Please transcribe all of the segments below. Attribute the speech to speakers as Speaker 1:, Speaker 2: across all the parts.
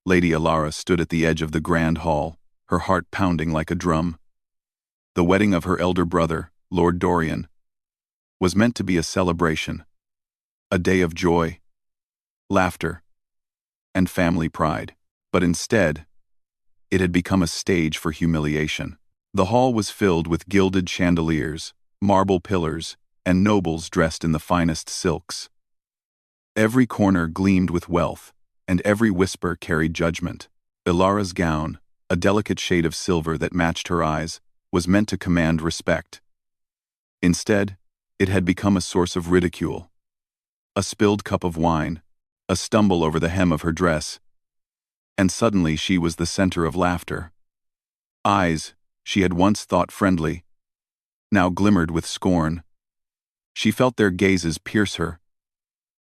Speaker 1: Lady Alara stood at the edge of the grand hall, her heart pounding like a drum. The wedding of her elder brother, Lord Dorian, was meant to be a celebration, a day of joy, laughter, and family pride. But instead, it had become a stage for humiliation. The hall was filled with gilded chandeliers, marble pillars, and nobles dressed in the finest silks. Every corner gleamed with wealth, and every whisper carried judgment. Ilara's gown, a delicate shade of silver that matched her eyes, was meant to command respect. Instead, it had become a source of ridicule. A spilled cup of wine, a stumble over the hem of her dress, and suddenly she was the center of laughter. Eyes she had once thought friendly now glimmered with scorn. She felt their gazes pierce her,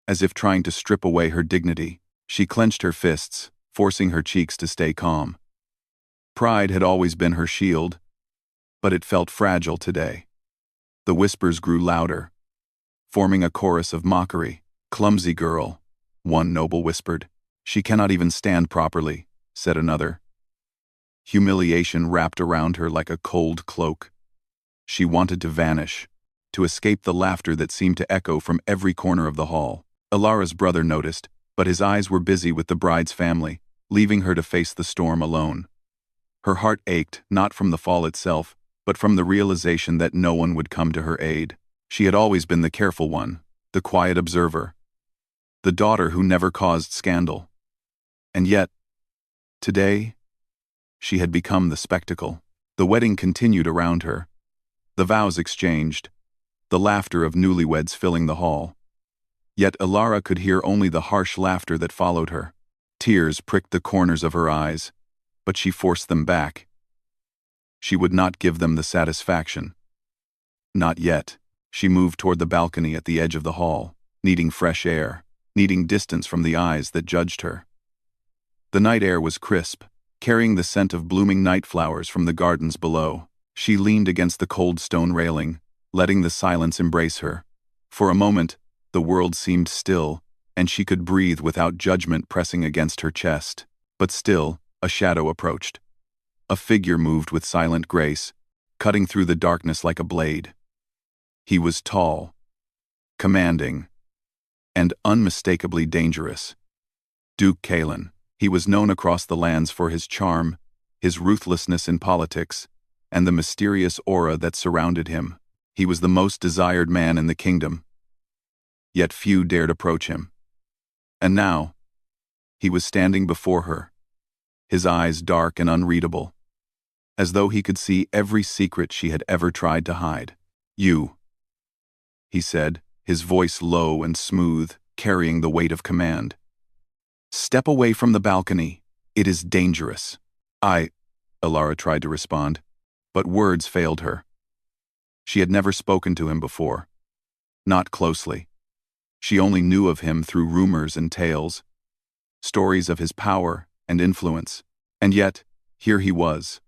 Speaker 1: as if trying to strip away her dignity. She clenched her fists, forcing her cheeks to stay calm. Pride had always been her shield, but it felt fragile today. The whispers grew louder, forming a chorus of mockery. "Clumsy girl," one noble whispered. "She cannot even stand properly," said another. Humiliation wrapped around her like a cold cloak. She wanted to vanish, to escape the laughter that seemed to echo from every corner of the hall. Ilara's brother noticed, but his eyes were busy with the bride's family, leaving her to face the storm alone. Her heart ached, not from the fall itself, but from the realization that no one would come to her aid. She had always been the careful one, the quiet observer, the daughter who never caused scandal. And yet, today, she had become the spectacle. The wedding continued around her, the vows exchanged, the laughter of newlyweds filling the hall. Yet Ilara could hear only the harsh laughter that followed her. Tears pricked the corners of her eyes, but she forced them back. She would not give them the satisfaction. Not yet. She moved toward the balcony at the edge of the hall, needing fresh air, needing distance from the eyes that judged her. The night air was crisp, carrying the scent of blooming night flowers from the gardens below. She leaned against the cold stone railing, letting the silence embrace her. For a moment, the world seemed still, and she could breathe without judgment pressing against her chest. But still, a shadow approached. A figure moved with silent grace, cutting through the darkness like a blade. He was tall, commanding, and unmistakably dangerous. Duke Kalen. He was known across the lands for his charm, his ruthlessness in politics, and the mysterious aura that surrounded him. He was the most desired man in the kingdom, yet few dared approach him. And now, he was standing before her, his eyes dark and unreadable, as though he could see every secret she had ever tried to hide. "You," he said, his voice low and smooth, carrying the weight of command. "Step away from the balcony. It is dangerous." Ilara tried to respond, but words failed her. She had never spoken to him before. Not closely. She only knew of him through rumors and tales, stories of his power and influence. And yet, here he was,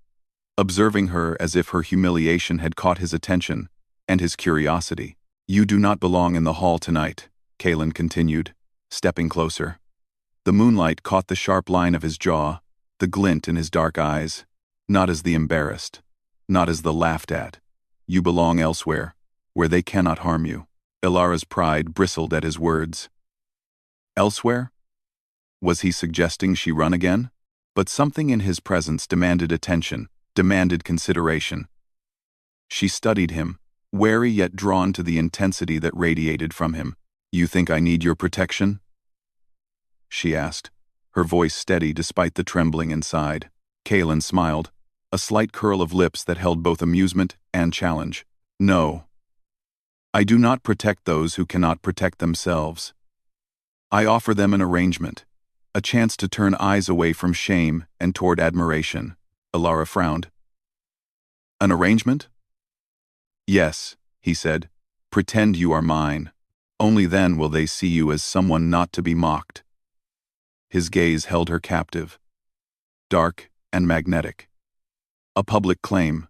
Speaker 1: observing her as if her humiliation had caught his attention and his curiosity. "You do not belong in the hall tonight," Kalen continued, stepping closer. The moonlight caught the sharp line of his jaw, the glint in his dark eyes. "Not as the embarrassed, not as the laughed at. You belong elsewhere, where they cannot harm you." Ilara's pride bristled at his words. Elsewhere? Was he suggesting she run again? But something in his presence demanded attention, demanded consideration. She studied him, wary yet drawn to the intensity that radiated from him. "You think I need your protection?" she asked, her voice steady despite the trembling inside. Kalen smiled, a slight curl of lips that held both amusement and challenge. "No. I do not protect those who cannot protect themselves. I offer them an arrangement, a chance to turn eyes away from shame and toward admiration." Ilara frowned. "An arrangement?" "Yes," he said. "Pretend you are mine. Only then will they see you as someone not to be mocked." His gaze held her captive, dark and magnetic. A public claim,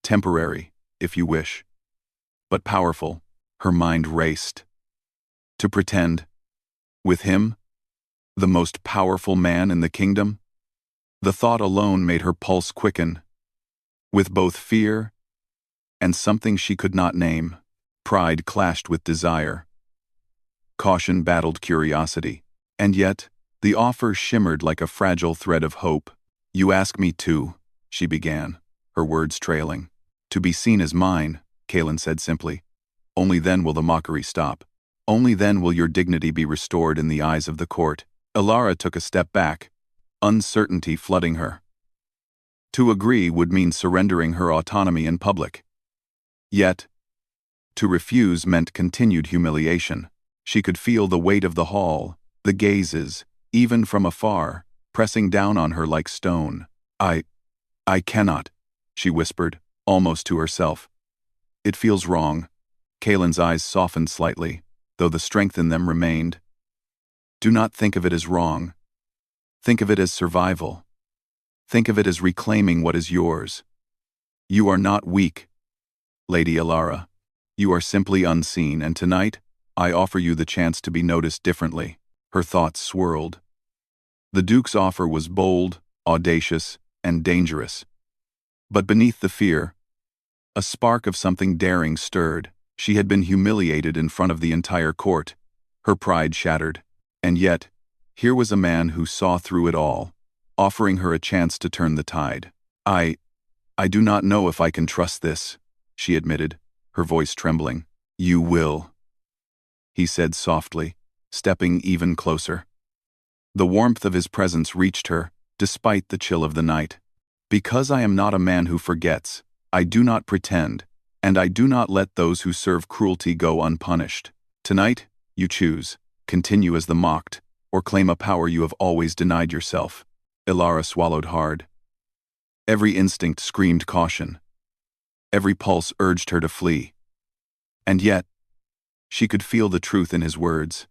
Speaker 1: temporary, if you wish, but powerful. Her mind raced. To pretend, with him, The most powerful man in the kingdom? The thought alone made her pulse quicken. With both fear and something she could not name, pride clashed with desire. Caution battled curiosity. And yet, the offer shimmered like a fragile thread of hope. "You ask me to," she began, her words trailing. "To be seen as mine," Kalen said simply. "Only then will the mockery stop. Only then will your dignity be restored in the eyes of the court." Elara took a step back, uncertainty flooding her. To agree would mean surrendering her autonomy in public. Yet, to refuse meant continued humiliation. She could feel the weight of the hall, the gazes, even from afar, pressing down on her like stone. I cannot," she whispered, almost to herself. "It feels wrong." Kalen's eyes softened slightly, though the strength in them remained. "Do not think of it as wrong. Think of it as survival. Think of it as reclaiming what is yours. You are not weak, Lady Elara. You are simply unseen, and tonight, I offer you the chance to be noticed differently." Her thoughts swirled. The Duke's offer was bold, audacious, and dangerous. But beneath the fear, a spark of something daring stirred. She had been humiliated in front of the entire court, her pride shattered. And yet, here was a man who saw through it all, offering her a chance to turn the tide. I do not know if I can trust this," she admitted, her voice trembling. "You will," he said softly, stepping even closer. The warmth of his presence reached her, despite the chill of the night. "Because I am not a man who forgets, I do not pretend, and I do not let those who serve cruelty go unpunished. Tonight, you choose, continue as the mocked, or claim a power you have always denied yourself." Elara swallowed hard. Every instinct screamed caution. Every pulse urged her to flee. And yet, she could feel the truth in his words.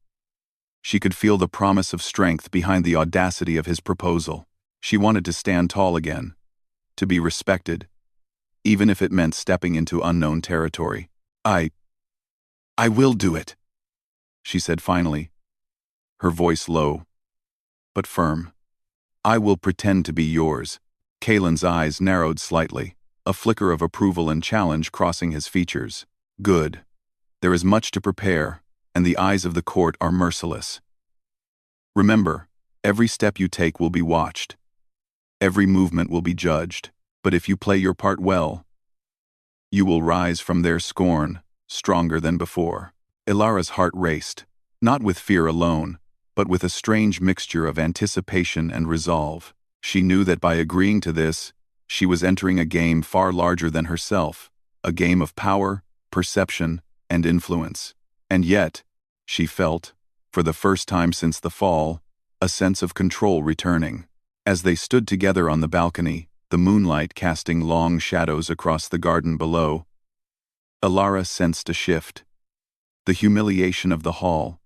Speaker 1: She could feel the promise of strength behind the audacity of his proposal. She wanted to stand tall again, to be respected, even if it meant stepping into unknown territory. I will do it," she said finally, her voice low, but firm. "I will pretend to be yours." Kalen's eyes narrowed slightly, a flicker of approval and challenge crossing his features. "Good. There is much to prepare, and the eyes of the court are merciless. Remember, every step you take will be watched. Every movement will be judged, but if you play your part well, you will rise from their scorn, stronger than before." Elara's heart raced, not with fear alone, but with a strange mixture of anticipation and resolve. She knew that by agreeing to this, she was entering a game far larger than herself, a game of power, perception, and influence. And yet, she felt, for the first time since the fall, a sense of control returning. As they stood together on the balcony, the moonlight casting long shadows across the garden below, Elara sensed a shift. The humiliation of the hall,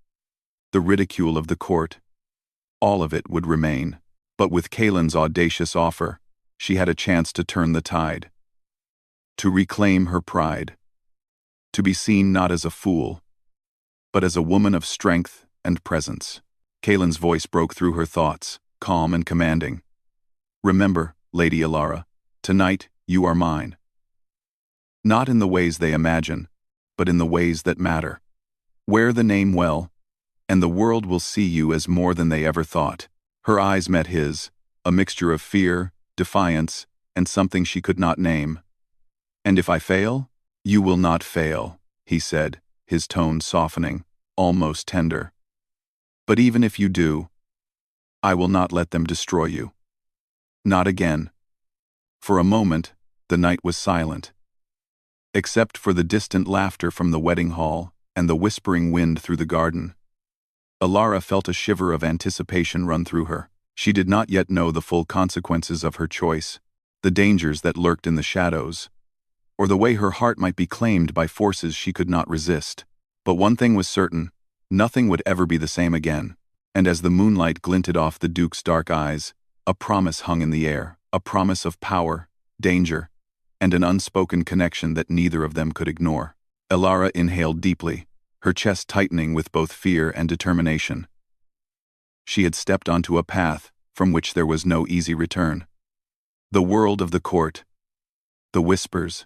Speaker 1: the ridicule of the court, all of it would remain. But with Kalen's audacious offer, she had a chance to turn the tide. To reclaim her pride. To be seen not as a fool, but as a woman of strength and presence. Kalen's voice broke through her thoughts, calm and commanding. "Remember, Lady Elara, tonight you are mine. Not in the ways they imagine, but in the ways that matter. Wear the name well, and the world will see you as more than they ever thought." Her eyes met his, a mixture of fear, defiance, and something she could not name. "And if I fail, you will not fail," he said, his tone softening, almost tender. "But even if you do, I will not let them destroy you. Not again." For a moment, the night was silent, except for the distant laughter from the wedding hall and the whispering wind through the garden. Elara felt a shiver of anticipation run through her. She did not yet know the full consequences of her choice, the dangers that lurked in the shadows, or the way her heart might be claimed by forces she could not resist. But one thing was certain, nothing would ever be the same again. And as the moonlight glinted off the Duke's dark eyes, a promise hung in the air, a promise of power, danger, and an unspoken connection that neither of them could ignore. Elara inhaled deeply, her chest tightening with both fear and determination. she had stepped onto a path from which there was no easy return. The world of the court, the whispers,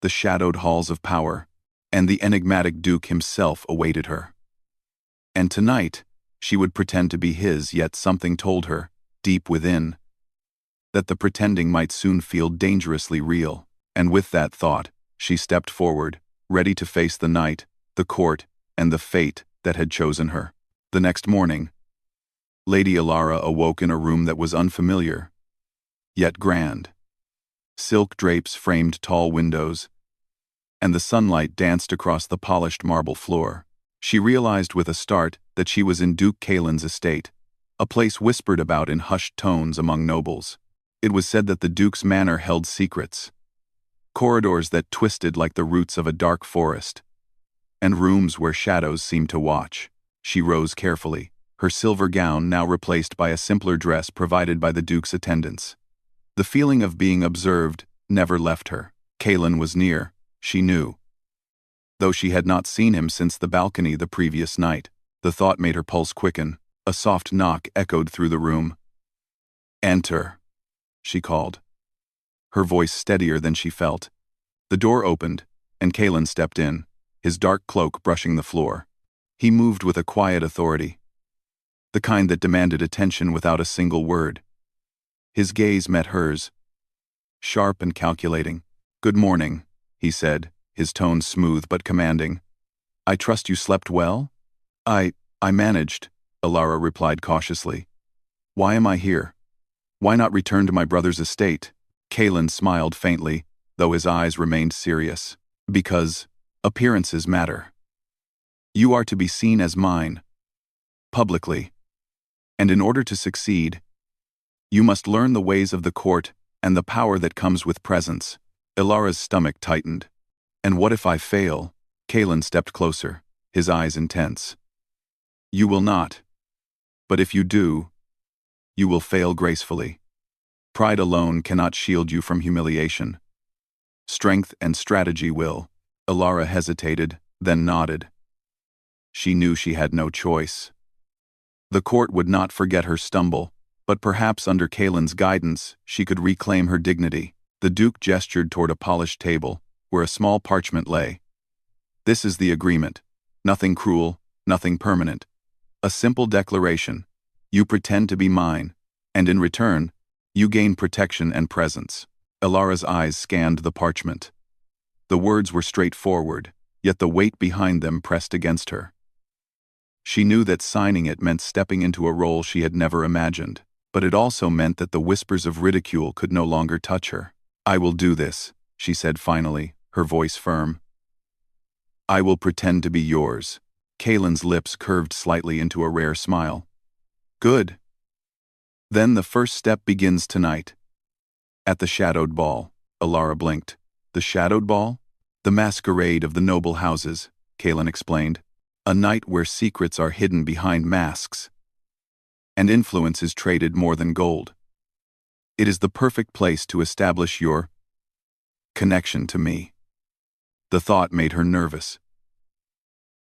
Speaker 1: the shadowed halls of power, and the enigmatic Duke himself awaited her. And tonight, she would pretend to be his, yet something told her, deep within, that the pretending might soon feel dangerously real. And with that thought, she stepped forward, ready to face the night, the court, and the fate that had chosen her. The next morning, Lady Alara awoke in a room that was unfamiliar, yet grand. Silk drapes framed tall windows, and the sunlight danced across the polished marble floor. She realized with a start that she was in Duke Kalen's estate, a place whispered about in hushed tones among nobles. It was said that the Duke's manor held secrets, corridors that twisted like the roots of a dark forest, and rooms where shadows seemed to watch. She rose carefully, her silver gown now replaced by a simpler dress provided by the Duke's attendants. The feeling of being observed never left her. Kalen was near, she knew. Though she had not seen him since the balcony the previous night, the thought made her pulse quicken. A soft knock echoed through the room. "Enter," she called, her voice steadier than she felt. The door opened, and Kalen stepped in, his dark cloak brushing the floor. He moved with a quiet authority, the kind that demanded attention without a single word. His gaze met hers, sharp and calculating. "Good morning," he said, his tone smooth but commanding. "I trust you slept well?" I managed," Alara replied cautiously. "Why am I here? Why not return to my brother's estate?" Kalen smiled faintly, though his eyes remained serious. "Because appearances matter. You are to be seen as mine, publicly. And in order to succeed, you must learn the ways of the court and the power that comes with presence." Ilara's stomach tightened. "And what if I fail?" Kalen stepped closer, his eyes intense. "You will not. But if you do, you will fail gracefully. Pride alone cannot shield you from humiliation. Strength and strategy will." Alara hesitated, then nodded. She knew she had no choice. The court would not forget her stumble, but perhaps under Kalen's guidance she could reclaim her dignity. The Duke gestured toward a polished table, where a small parchment lay. "This is the agreement. Nothing cruel, nothing permanent. A simple declaration. You pretend to be mine, and in return, you gain protection and presence." Ilara's eyes scanned the parchment. The words were straightforward, yet the weight behind them pressed against her. She knew that signing it meant stepping into a role she had never imagined, but it also meant that the whispers of ridicule could no longer touch her. "I will do this," she said finally, her voice firm. "I will pretend to be yours." Kalen's lips curved slightly into a rare smile. "Good. Then the first step begins tonight. At the shadowed ball." Alara blinked. "The shadowed ball?" "The masquerade of the noble houses," Kalen explained. "A night where secrets are hidden behind masks, and influence is traded more than gold. It is the perfect place to establish your connection to me." The thought made her nervous.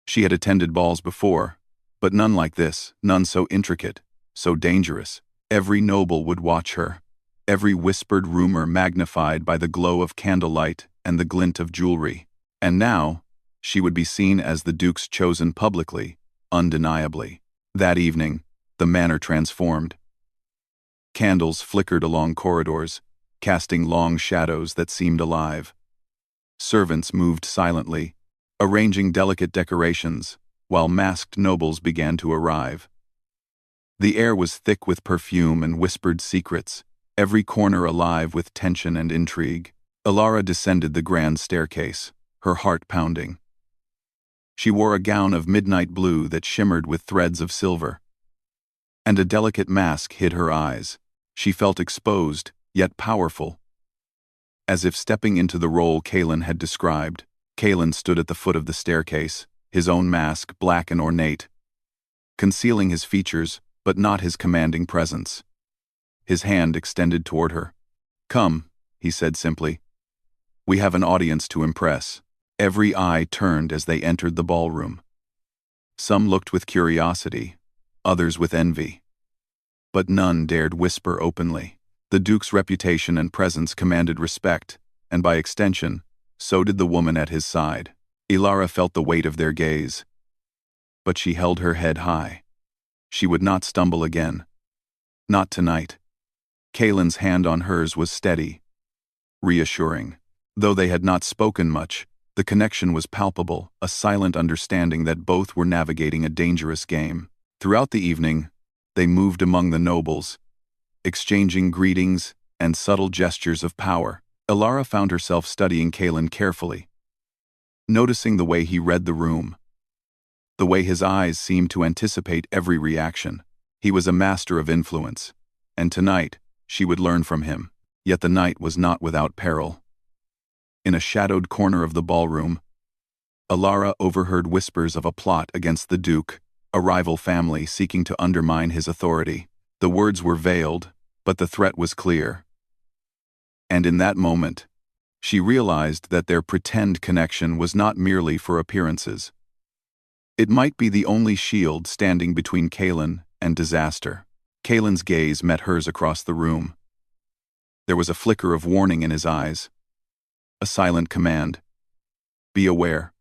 Speaker 1: She had attended balls before, but none like this, none so intricate, so dangerous. Every noble would watch her, every whispered rumor magnified by the glow of candlelight and the glint of jewelry. And now, she would be seen as the Duke's chosen publicly, undeniably. That evening, the manor transformed. Candles flickered along corridors, casting long shadows that seemed alive. Servants moved silently, arranging delicate decorations, while masked nobles began to arrive. The air was thick with perfume and whispered secrets, every corner alive with tension and intrigue. Alara descended the grand staircase, her heart pounding. She wore a gown of midnight blue that shimmered with threads of silver, and a delicate mask hid her eyes. She felt exposed, yet powerful, as if stepping into the role Kalen had described. Kalen stood at the foot of the staircase, his own mask black and ornate, concealing his features but not his commanding presence. His hand extended toward her. "Come," he said simply. "We have an audience to impress." Every eye turned as they entered the ballroom. Some looked with curiosity, others with envy. But none dared whisper openly. The Duke's reputation and presence commanded respect, and by extension, so did the woman at his side. Ilara felt the weight of their gaze. But she held her head high. She would not stumble again. Not tonight. Kaelin's hand on hers was steady, reassuring. Though they had not spoken much, the connection was palpable, a silent understanding that both were navigating a dangerous game. Throughout the evening, they moved among the nobles, exchanging greetings and subtle gestures of power. Ilara found herself studying Kaelin carefully, noticing the way he read the room, the way his eyes seemed to anticipate every reaction. He was a master of influence, and tonight, she would learn from him. Yet the night was not without peril. In a shadowed corner of the ballroom, Ilara overheard whispers of a plot against the Duke, a rival family seeking to undermine his authority. The words were veiled, but the threat was clear. And in that moment, she realized that their pretend connection was not merely for appearances. It might be the only shield standing between Kaelin and disaster. Kaelin's gaze met hers across the room. There was a flicker of warning in his eyes. A silent command. Be aware.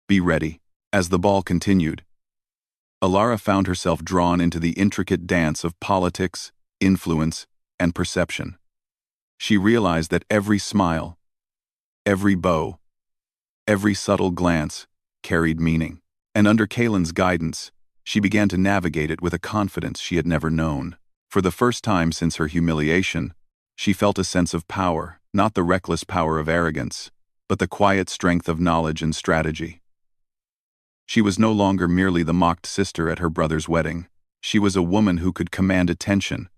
Speaker 1: Be ready. As the ball continued, Ilara found herself drawn into the intricate dance of politics, influence, and perception. She realized that every smile, every bow, every subtle glance carried meaning. And under Kaelin's guidance, she began to navigate it with a confidence she had never known. For the first time since her humiliation, she felt a sense of power, not the reckless power of arrogance, but the quiet strength of knowledge and strategy. She was no longer merely the mocked sister at her brother's wedding. She was a woman who could command attention,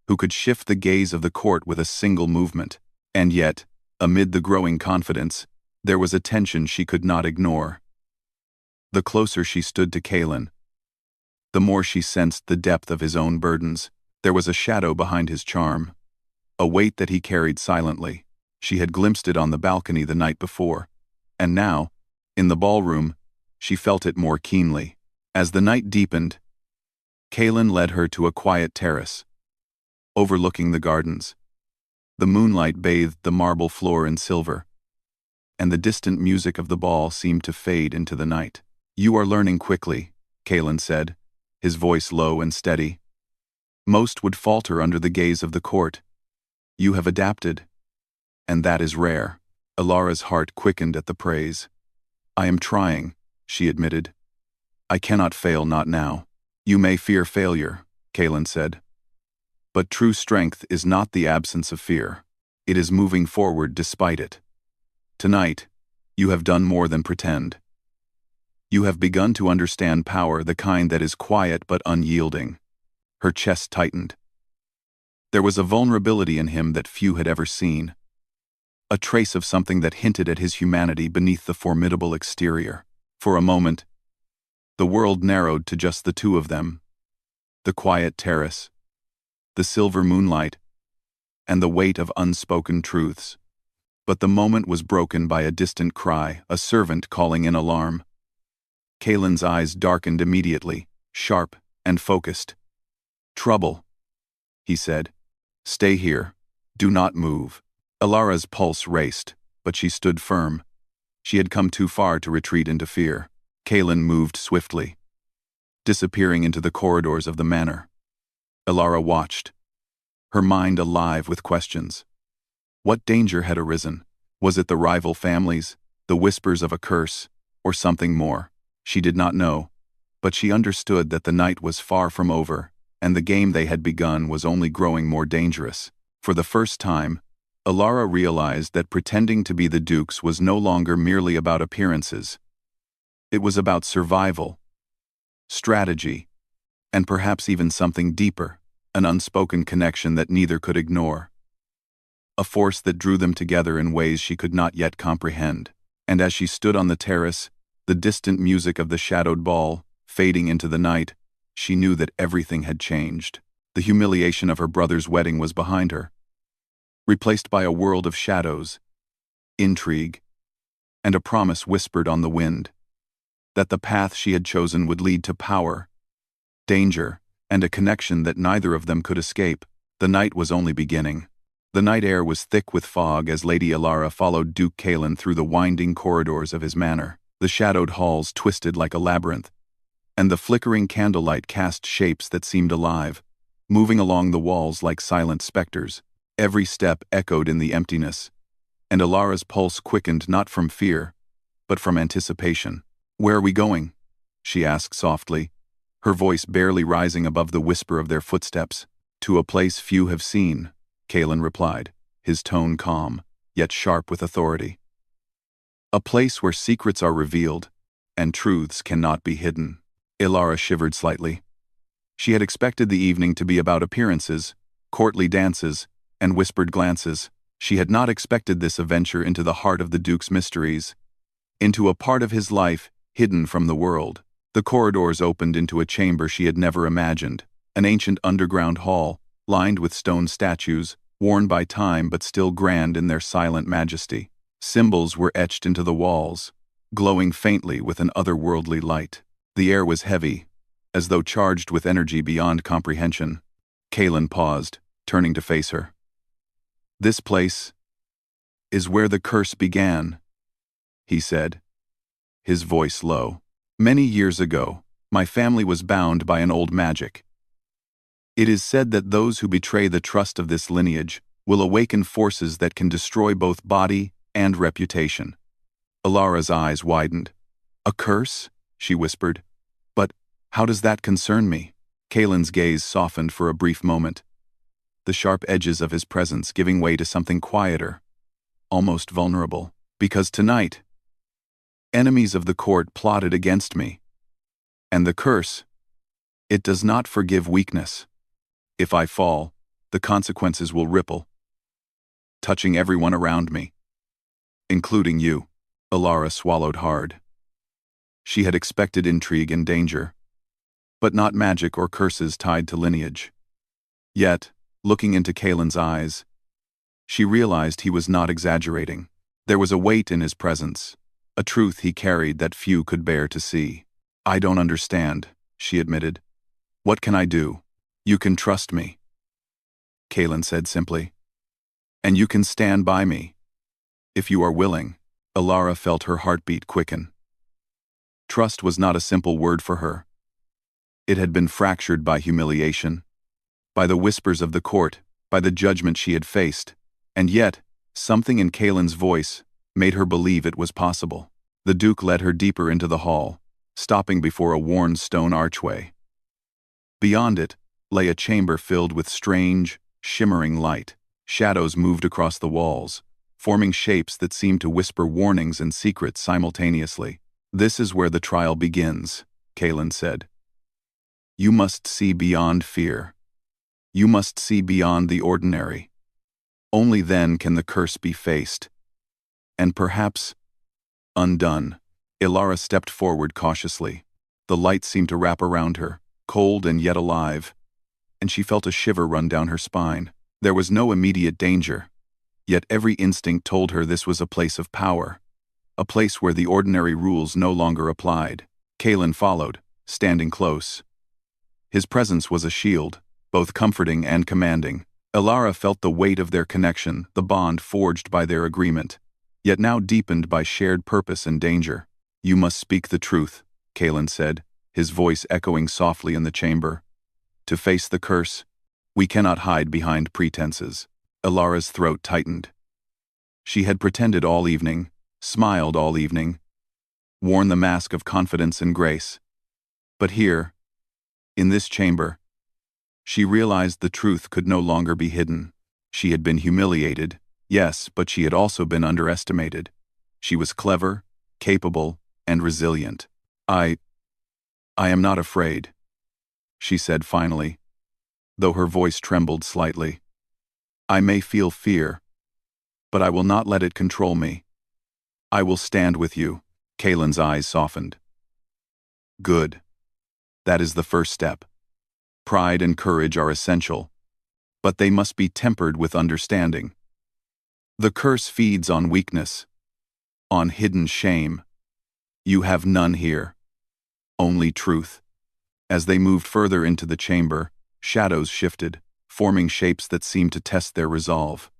Speaker 1: who could shift the gaze of the court with a single movement. And yet, amid the growing confidence, there was a tension she could not ignore. The closer she stood to Kaelin, the more she sensed the depth of his own burdens. There was a shadow behind his charm, a weight that he carried silently. She had glimpsed it on the balcony the night before, and now, in the ballroom, she felt it more keenly. As the night deepened, Kaelin led her to a quiet terrace, overlooking the gardens. The moonlight bathed the marble floor in silver, and the distant music of the ball seemed to fade into the night. You are learning quickly, Kaelin said, his voice low and steady. Most would falter under the gaze of the court. You have adapted, and that is rare. Ilara's heart quickened at the praise. I am trying, she admitted. I cannot fail, not now. You may fear failure, Kaelin said. But true strength is not the absence of fear. It is moving forward despite it. Tonight, you have done more than pretend. You have begun to understand power, the kind that is quiet but unyielding. Her chest tightened. There was a vulnerability in him that few had ever seen. A trace of something that hinted at his humanity beneath the formidable exterior. For a moment, the world narrowed to just the two of them. The quiet terrace, the silver moonlight, and the weight of unspoken truths. But the moment was broken by a distant cry, a servant calling in alarm. Kaelin's eyes darkened immediately, sharp and focused. Trouble, he said. Stay here. Do not move. Ilara's pulse raced, but she stood firm. She had come too far to retreat into fear. Kaelin moved swiftly, disappearing into the corridors of the manor. Ilara watched, her mind alive with questions. What danger had arisen? Was it the rival families, the whispers of a curse, or something more? She did not know, but she understood that the night was far from over, and the game they had begun was only growing more dangerous. For the first time, Ilara realized that pretending to be the Duke's was no longer merely about appearances. It was about survival, strategy, and perhaps even something deeper, an unspoken connection that neither could ignore. A force that drew them together in ways she could not yet comprehend. And as she stood on the terrace, the distant music of the shadowed ball fading into the night, she knew that everything had changed. The humiliation of her brother's wedding was behind her, replaced by a world of shadows, intrigue, and a promise whispered on the wind, that the path she had chosen would lead to power, danger, and a connection that neither of them could escape. The night was only beginning. The night air was thick with fog as Lady Alara followed Duke Kalen through the winding corridors of his manor. The shadowed halls twisted like a labyrinth, and the flickering candlelight cast shapes that seemed alive, moving along the walls like silent specters. Every step echoed in the emptiness, and Alara's pulse quickened not from fear, but from anticipation. "Where are we going?" she asked softly, her voice barely rising above the whisper of their footsteps. "To a place few have seen," Kalen replied, his tone calm, yet sharp with authority. "A place where secrets are revealed, and truths cannot be hidden." Alara shivered slightly. She had expected the evening to be about appearances, courtly dances, and whispered glances. She had not expected this adventure into the heart of the Duke's mysteries, into a part of his life hidden from the world. The corridors opened into a chamber she had never imagined, an ancient underground hall, lined with stone statues, worn by time but still grand in their silent majesty. Symbols were etched into the walls, glowing faintly with an otherworldly light. The air was heavy, as though charged with energy beyond comprehension. Kalen paused, turning to face her. "This place is where the curse began," he said, his voice low. "Many years ago, my family was bound by an old magic. It is said that those who betray the trust of this lineage will awaken forces that can destroy both body and reputation." Alara's eyes widened. "A curse?" she whispered. "But how does that concern me?" Kalen's gaze softened for a brief moment, the sharp edges of his presence giving way to something quieter, almost vulnerable. "Because tonight, enemies of the court plotted against me. And the curse, it does not forgive weakness. If I fall, the consequences will ripple, touching everyone around me, including you." Alara swallowed hard. She had expected intrigue and danger, but not magic or curses tied to lineage. Yet, looking into Kalen's eyes, she realized he was not exaggerating. There was a weight in his presence, a truth he carried that few could bear to see. "I don't understand," she admitted. "What can I do?" "You can trust me," Kalen said simply. "And you can stand by me, if you are willing." Alara felt her heartbeat quicken. Trust was not a simple word for her. It had been fractured by humiliation, by the whispers of the court, by the judgment she had faced, and yet, something in Kalen's voice made her believe it was possible. The Duke led her deeper into the hall, stopping before a worn stone archway. Beyond it lay a chamber filled with strange, shimmering light. Shadows moved across the walls, forming shapes that seemed to whisper warnings and secrets simultaneously. "This is where the trial begins," Kalen said. "You must see beyond fear. You must see beyond the ordinary. Only then can the curse be faced, and perhaps undone." Alara stepped forward cautiously. The light seemed to wrap around her, cold and yet alive, and she felt a shiver run down her spine. There was no immediate danger, yet every instinct told her this was a place of power, a place where the ordinary rules no longer applied. Kalen followed, standing close. His presence was a shield, both comforting and commanding. Alara felt the weight of their connection, the bond forged by their agreement, yet now deepened by shared purpose and danger. "You must speak the truth," Kalen said, his voice echoing softly in the chamber. "To face the curse, we cannot hide behind pretenses." Alara's throat tightened. She had pretended all evening, smiled all evening, worn the mask of confidence and grace. But here, in this chamber, she realized the truth could no longer be hidden. She had been humiliated, yes, but she had also been underestimated. She was clever, capable, and resilient. I am not afraid," she said finally, though her voice trembled slightly. "I may feel fear, but I will not let it control me. I will stand with you." Kalen's eyes softened. "Good. That is the first step. Pride and courage are essential, but they must be tempered with understanding. The curse feeds on weakness, on hidden shame. You have none here, only truth." As they moved further into the chamber, shadows shifted, forming shapes that seemed to test their resolve.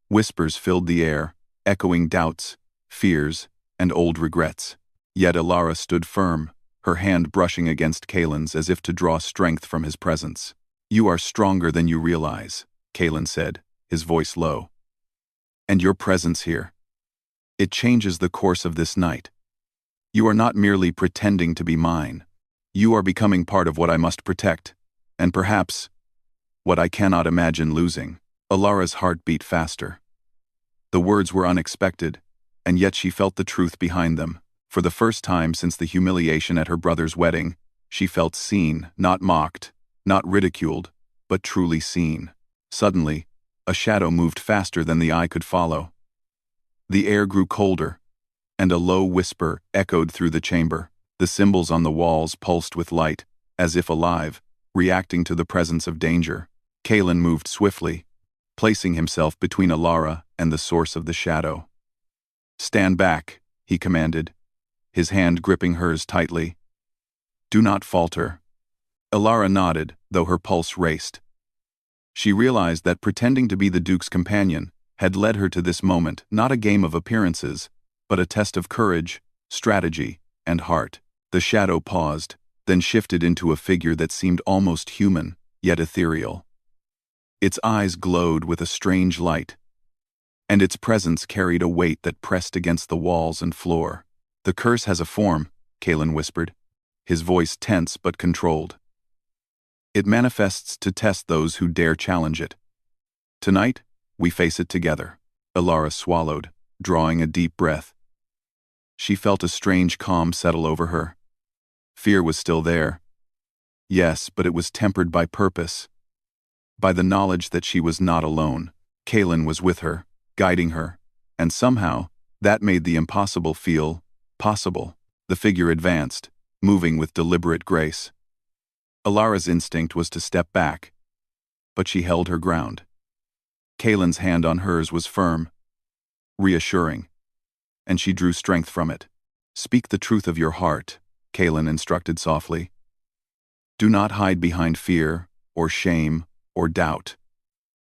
Speaker 1: Whispers filled the air, echoing doubts, fears, and old regrets. Yet Alara stood firm, her hand brushing against Kaelin's as if to draw strength from his presence. "You are stronger than you realize," Kaelin said, his voice low. "And your presence here, it changes the course of this night. You are not merely pretending to be mine. You are becoming part of what I must protect, and perhaps what I cannot imagine losing." Alara's heart beat faster. The words were unexpected, and yet she felt the truth behind them. For the first time since the humiliation at her brother's wedding, she felt seen, not mocked, not ridiculed, but truly seen. Suddenly, a shadow moved faster than the eye could follow. The air grew colder, and a low whisper echoed through the chamber. The symbols on the walls pulsed with light, as if alive, reacting to the presence of danger. Kaelin moved swiftly, placing himself between Alara and the source of the shadow. "Stand back," he commanded, his hand gripping hers tightly. "Do not falter." Alara nodded, though her pulse raced. She realized that pretending to be the Duke's companion had led her to this moment, not a game of appearances, but a test of courage, strategy, and heart. The shadow paused, then shifted into a figure that seemed almost human, yet ethereal. Its eyes glowed with a strange light, and its presence carried a weight that pressed against the walls and floor. "The curse has a form," Kaelin whispered, his voice tense but controlled. "It manifests to test those who dare challenge it. Tonight, we face it together." Alara swallowed, drawing a deep breath. She felt a strange calm settle over her. Fear was still there. Yes, but it was tempered by purpose. By the knowledge that she was not alone. Kaelin was with her, guiding her, and somehow, that made the impossible feel possible. The figure advanced, moving with deliberate grace. Alara's instinct was to step back, but she held her ground. Kaelin's hand on hers was firm, reassuring, and she drew strength from it. "Speak the truth of your heart," Kaelin instructed softly. "Do not hide behind fear, or shame, or doubt.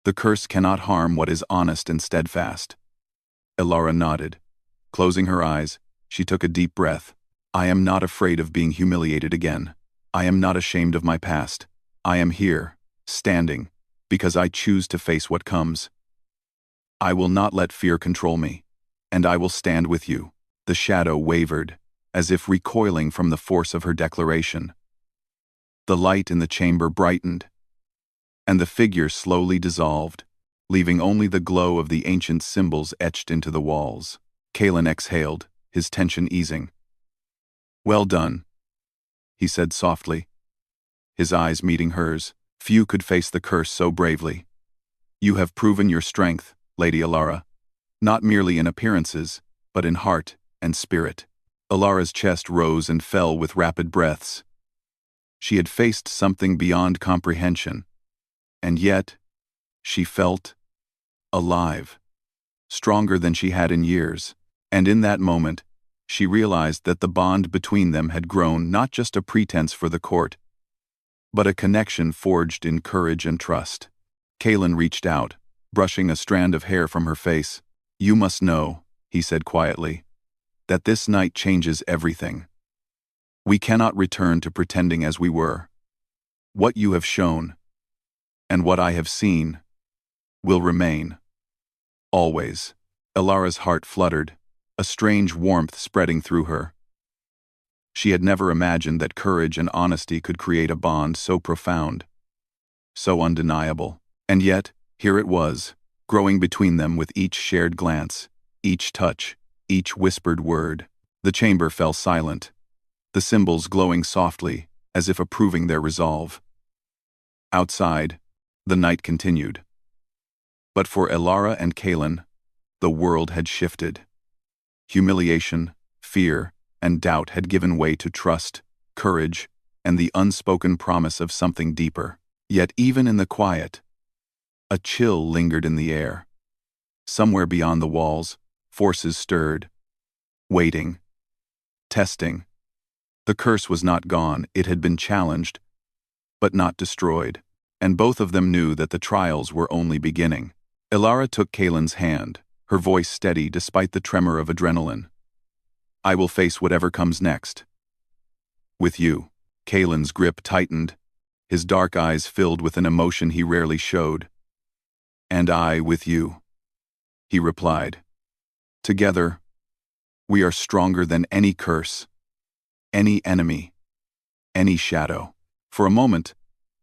Speaker 1: The curse cannot harm what is honest and steadfast." Alara nodded. Closing her eyes, she took a deep breath. "I am not afraid of being humiliated again. I am not ashamed of my past. I am here, standing, because I choose to face what comes. I will not let fear control me, and I will stand with you." The shadow wavered, as if recoiling from the force of her declaration. The light in the chamber brightened, and the figure slowly dissolved, leaving only the glow of the ancient symbols etched into the walls. Kaelin exhaled, his tension easing. "Well done," he said softly, his eyes meeting hers. "Few could face the curse so bravely. You have proven your strength, Lady Alara, not merely in appearances, but in heart and spirit." Alara's chest rose and fell with rapid breaths. She had faced something beyond comprehension, and yet, she felt alive, stronger than she had in years. And in that moment, she realized that the bond between them had grown not just a pretense for the court, but a connection forged in courage and trust. Kaelin reached out, brushing a strand of hair from her face. "You must know," he said quietly, "that this night changes everything. We cannot return to pretending as we were. What you have shown, and what I have seen, will remain. Always." Alara's heart fluttered, a strange warmth spreading through her. She had never imagined that courage and honesty could create a bond so profound, so undeniable. And yet, here it was, growing between them with each shared glance, each touch, each whispered word. The chamber fell silent, the symbols glowing softly, as if approving their resolve. Outside, the night continued. But for Alara and Kaelin, the world had shifted. Humiliation, fear, and doubt had given way to trust, courage, and the unspoken promise of something deeper. Yet even in the quiet, a chill lingered in the air. Somewhere beyond the walls, forces stirred, waiting, testing. The curse was not gone, it had been challenged, but not destroyed, and both of them knew that the trials were only beginning. Elara took Kaelin's hand, her voice steady despite the tremor of adrenaline. "I will face whatever comes next. With you." Kaelin's grip tightened, his dark eyes filled with an emotion he rarely showed. "And I with you," he replied. "Together, we are stronger than any curse, any enemy, any shadow." For a moment,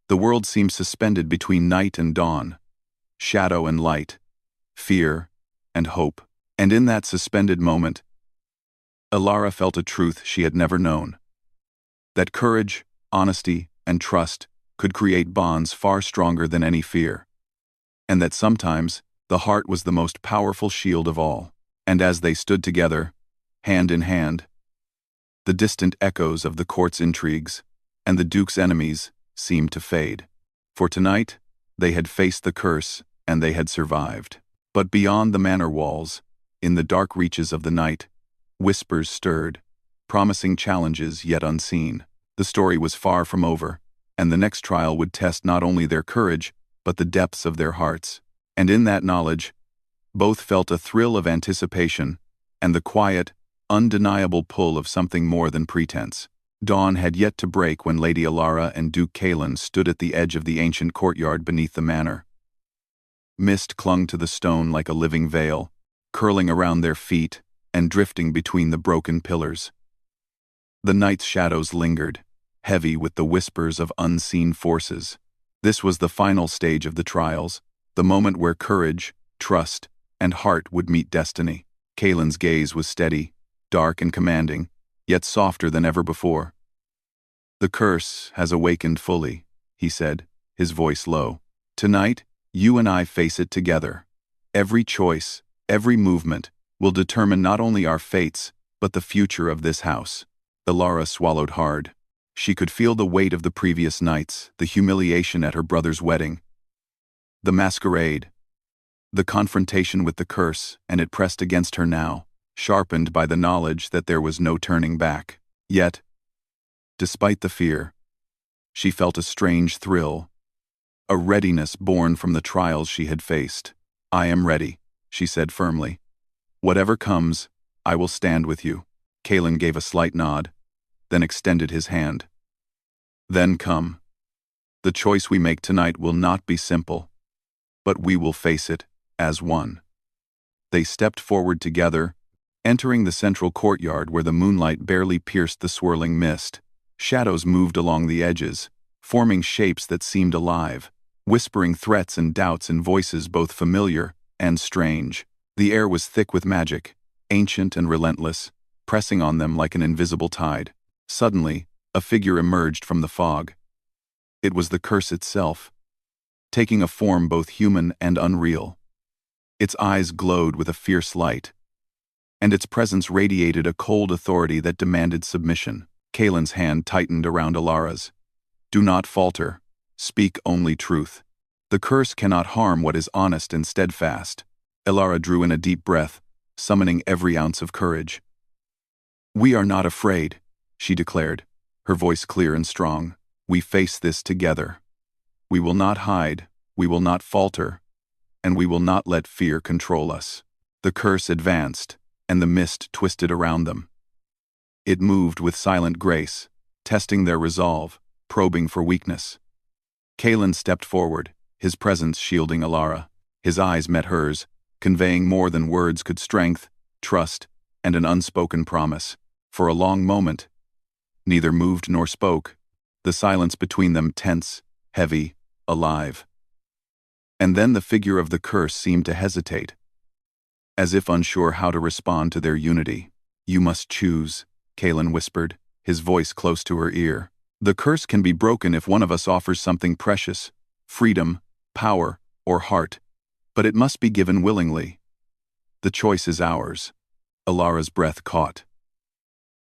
Speaker 1: the world seemed suspended between night and dawn, shadow and light, fear and hope. And in that suspended moment, Elara felt a truth she had never known. That courage, honesty, and trust could create bonds far stronger than any fear. And that sometimes, the heart was the most powerful shield of all. And as they stood together, hand in hand, the distant echoes of the court's intrigues and the Duke's enemies seemed to fade. For tonight, they had faced the curse and they had survived. But beyond the manor walls, in the dark reaches of the night, whispers stirred, promising challenges yet unseen. The story was far from over, and the next trial would test not only their courage, but the depths of their hearts. And in that knowledge, both felt a thrill of anticipation and the quiet, undeniable pull of something more than pretense. Dawn had yet to break when Lady Elara and Duke Kaelin stood at the edge of the ancient courtyard beneath the manor. Mist clung to the stone like a living veil, curling around their feet and drifting between the broken pillars. The night's shadows lingered, heavy with the whispers of unseen forces. This was the final stage of the trials, the moment where courage, trust, and heart would meet destiny. Kaelin's gaze was steady, dark and commanding, yet softer than ever before. "The curse has awakened fully," he said, his voice low. "Tonight, you and I face it together. Every choice, every movement, will determine not only our fates, but the future of this house." Elara swallowed hard. She could feel the weight of the previous nights, the humiliation at her brother's wedding, the masquerade, the confrontation with the curse, and it pressed against her now, sharpened by the knowledge that there was no turning back. Yet, despite the fear, she felt a strange thrill, a readiness born from the trials she had faced. "I am ready," she said firmly. "Whatever comes, I will stand with you." Kaelin gave a slight nod, then extended his hand. "Then come. The choice we make tonight will not be simple, but we will face it as one." They stepped forward together, entering the central courtyard where the moonlight barely pierced the swirling mist. Shadows moved along the edges, forming shapes that seemed alive, whispering threats and doubts in voices both familiar and strange. The air was thick with magic, ancient and relentless, pressing on them like an invisible tide. Suddenly, a figure emerged from the fog. It was the curse itself, taking a form both human and unreal. Its eyes glowed with a fierce light, and its presence radiated a cold authority that demanded submission. Kaelin's hand tightened around Elara's. "Do not falter. Speak only truth. The curse cannot harm what is honest and steadfast." Elara drew in a deep breath, summoning every ounce of courage. "We are not afraid," she declared, her voice clear and strong. "We face this together. We will not hide, we will not falter, and we will not let fear control us." The curse advanced, and the mist twisted around them. It moved with silent grace, testing their resolve, probing for weakness. Kaelin stepped forward, his presence shielding Elara. His eyes met hers, conveying more than words could: strength, trust, and an unspoken promise. For a long moment, neither moved nor spoke, the silence between them tense, heavy, alive. And then the figure of the curse seemed to hesitate, as if unsure how to respond to their unity. "You must choose," Kaelin whispered, his voice close to her ear. "The curse can be broken if one of us offers something precious: freedom, power, or heart. But it must be given willingly. The choice is ours." Elara's breath caught.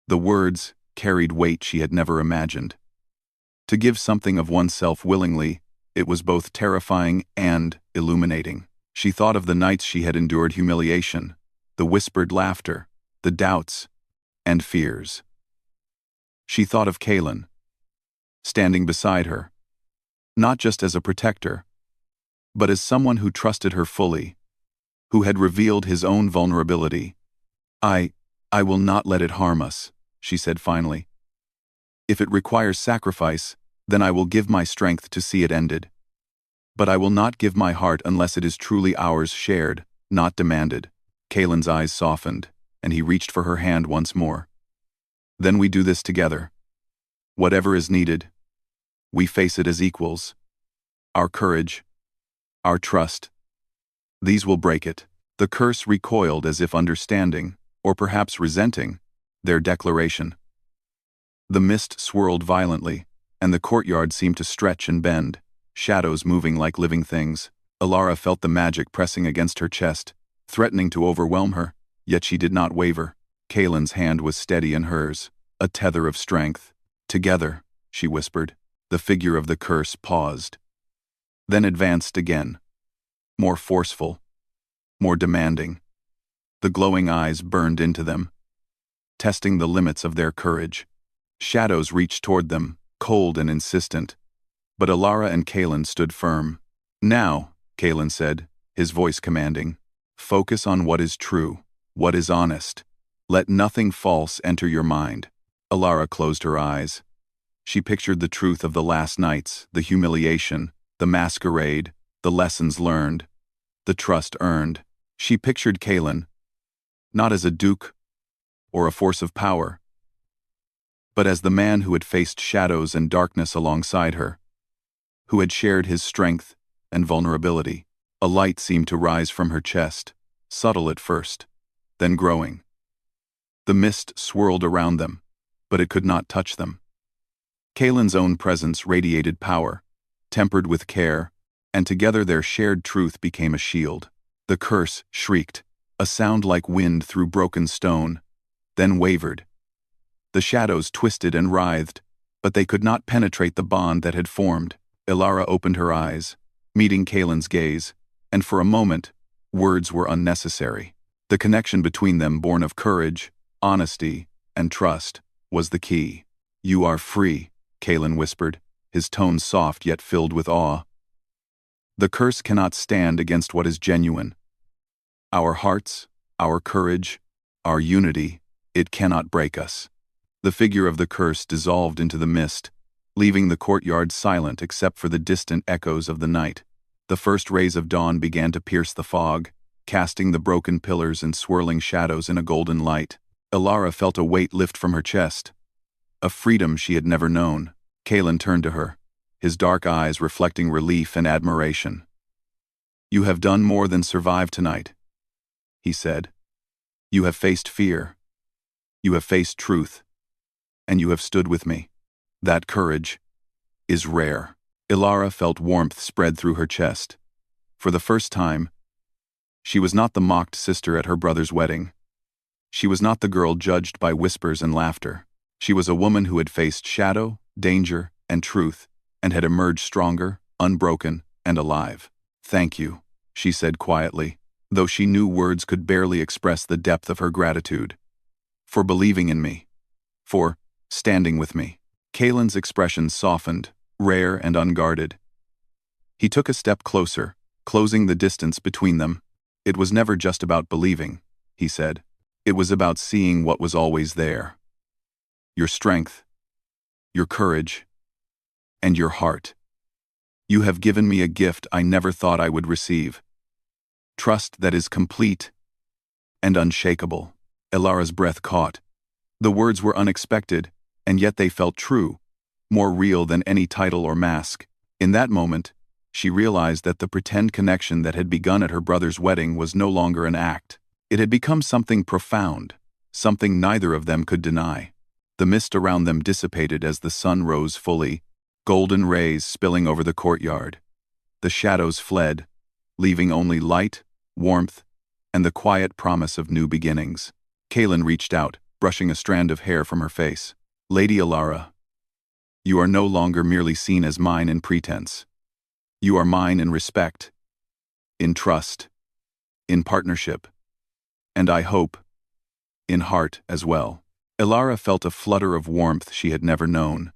Speaker 1: The words carried weight she had never imagined. To give something of oneself willingly, it was both terrifying and illuminating. She thought of the nights she had endured humiliation, the whispered laughter, the doubts, and fears. She thought of Kalen, standing beside her, not just as a protector, but as someone who trusted her fully, who had revealed his own vulnerability. I will not let it harm us, she said finally. If it requires sacrifice, then I will give my strength to see it ended. But I will not give my heart unless it is truly ours, shared, not demanded. Kalen's eyes softened, and he reached for her hand once more. Then we do this together. Whatever is needed, we face it as equals. Our courage, our trust, these will break it. The curse recoiled as if understanding, or perhaps resenting, their declaration. The mist swirled violently, and the courtyard seemed to stretch and bend, shadows moving like living things. Alara felt the magic pressing against her chest, threatening to overwhelm her, yet she did not waver. Kalen's hand was steady in hers, a tether of strength. Together, she whispered. The figure of the curse paused, then advanced again, more forceful, more demanding. The glowing eyes burned into them, testing the limits of their courage. Shadows reached toward them, cold and insistent, but Alara and Kalen stood firm. Now, Kalen said, his voice commanding, focus on what is true, what is honest. Let nothing false enter your mind. Alara closed her eyes. She pictured the truth of the last nights, the humiliation, the masquerade, the lessons learned, the trust earned. She pictured Kalen, not as a duke or a force of power, but as the man who had faced shadows and darkness alongside her, who had shared his strength and vulnerability. A light seemed to rise from her chest, subtle at first, then growing. The mist swirled around them, but it could not touch them. Kalen's own presence radiated power, tempered with care, and together their shared truth became a shield. The curse shrieked, a sound like wind through broken stone, then wavered. The shadows twisted and writhed, but they could not penetrate the bond that had formed. Alara opened her eyes, meeting Kalen's gaze, and for a moment, words were unnecessary. The connection between them, born of courage, honesty, and trust, was the key. You are free, Kalen whispered, his tone soft yet filled with awe. The curse cannot stand against what is genuine. Our hearts, our courage, our unity, it cannot break us. The figure of the curse dissolved into the mist, leaving the courtyard silent except for the distant echoes of the night. The first rays of dawn began to pierce the fog, casting the broken pillars and swirling shadows in a golden light. Alara felt a weight lift from her chest, a freedom she had never known. Kalen turned to her, his dark eyes reflecting relief and admiration. You have done more than survive tonight, he said. You have faced fear. You have faced truth. And you have stood with me. That courage is rare. Alara felt warmth spread through her chest. For the first time, she was not the mocked sister at her brother's wedding. She was not the girl judged by whispers and laughter. She was a woman who had faced shadow, danger, and truth, and had emerged stronger, unbroken, and alive. Thank you, she said quietly, though she knew words could barely express the depth of her gratitude. For believing in me. For standing with me. Kalen's expression softened, rare and unguarded. He took a step closer, closing the distance between them. It was never just about believing, he said. It was about seeing what was always there. Your strength, your courage, and your heart. You have given me a gift I never thought I would receive. Trust that is complete and unshakable. Alara's breath caught. The words were unexpected, and yet they felt true, more real than any title or mask. In that moment, she realized that the pretend connection that had begun at her brother's wedding was no longer an act. It had become something profound, something neither of them could deny. The mist around them dissipated as the sun rose fully, golden rays spilling over the courtyard. The shadows fled, leaving only light, warmth, and the quiet promise of new beginnings. Kalen reached out, brushing a strand of hair from her face. Lady Alara, you are no longer merely seen as mine in pretense. You are mine in respect, in trust, in partnership, and I hope, in heart as well. Ilara felt a flutter of warmth she had never known.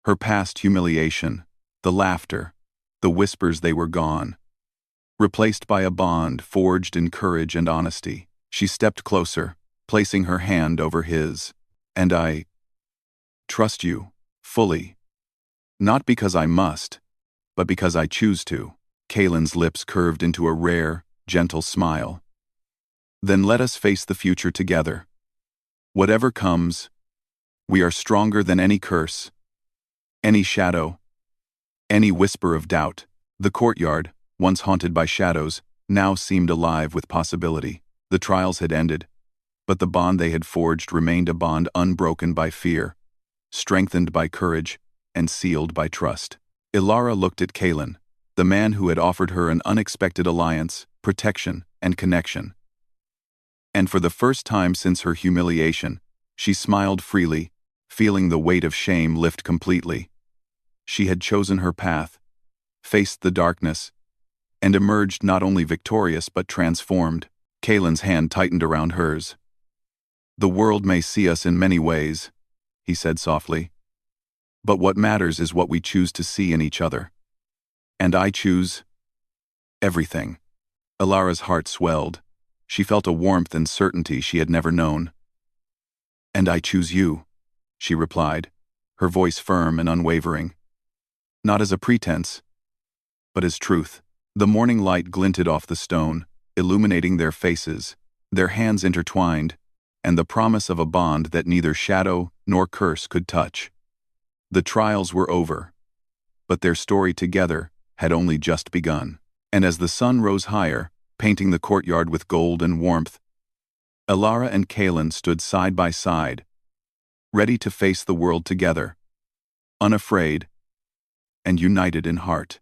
Speaker 1: Her past humiliation, the laughter, the whispers, they were gone, replaced by a bond forged in courage and honesty. She stepped closer, placing her hand over his. "And I trust you, fully. Not because I must, but because I choose to." Kalen's lips curved into a rare, gentle smile. "Then let us face the future together. Whatever comes, we are stronger than any curse, any shadow, any whisper of doubt." The courtyard, once haunted by shadows, now seemed alive with possibility. The trials had ended, but the bond they had forged remained a bond unbroken by fear, strengthened by courage, and sealed by trust. Ilara looked at Kalen, the man who had offered her an unexpected alliance, protection, and connection. And for the first time since her humiliation, she smiled freely, feeling the weight of shame lift completely. She had chosen her path, faced the darkness, and emerged not only victorious but transformed. Kalen's hand tightened around hers. "The world may see us in many ways," he said softly, "but what matters is what we choose to see in each other. And I choose everything." Ilara's heart swelled. She felt a warmth and certainty she had never known. "And I choose you," she replied, her voice firm and unwavering. Not as a pretense, but as truth. The morning light glinted off the stone, illuminating their faces, their hands intertwined, and the promise of a bond that neither shadow nor curse could touch. The trials were over, but their story together had only just begun. And as the sun rose higher, painting the courtyard with gold and warmth, Ilara and Kalen stood side by side, ready to face the world together, unafraid and united in heart.